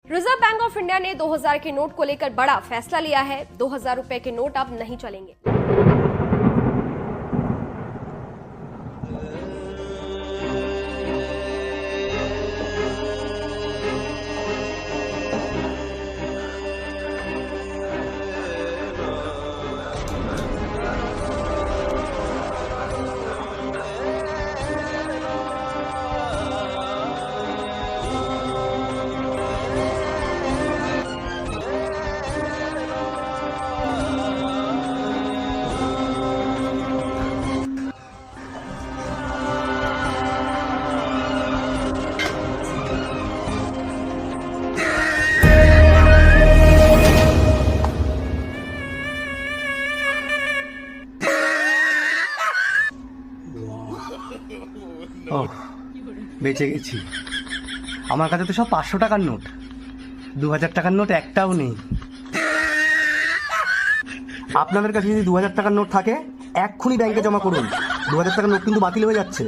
Reserve bank of India ने 2000 के note को लेकर बड़ा फैसला लिया है। 2000 रुपए के नोट अब नहीं चलेंगे। ও বেঁচে গেছি। আমার কাছে তো সব 500 টাকার নোট, 2000 টাকার নোট একটাও নেই। আপনাদের কাছে যদি 2000 টাকার নোট থাকে এক্ষুনি ব্যাংকে জমা করুন। 2000 টাকার নোট কিন্তু বাতিল হয়ে যাচ্ছে।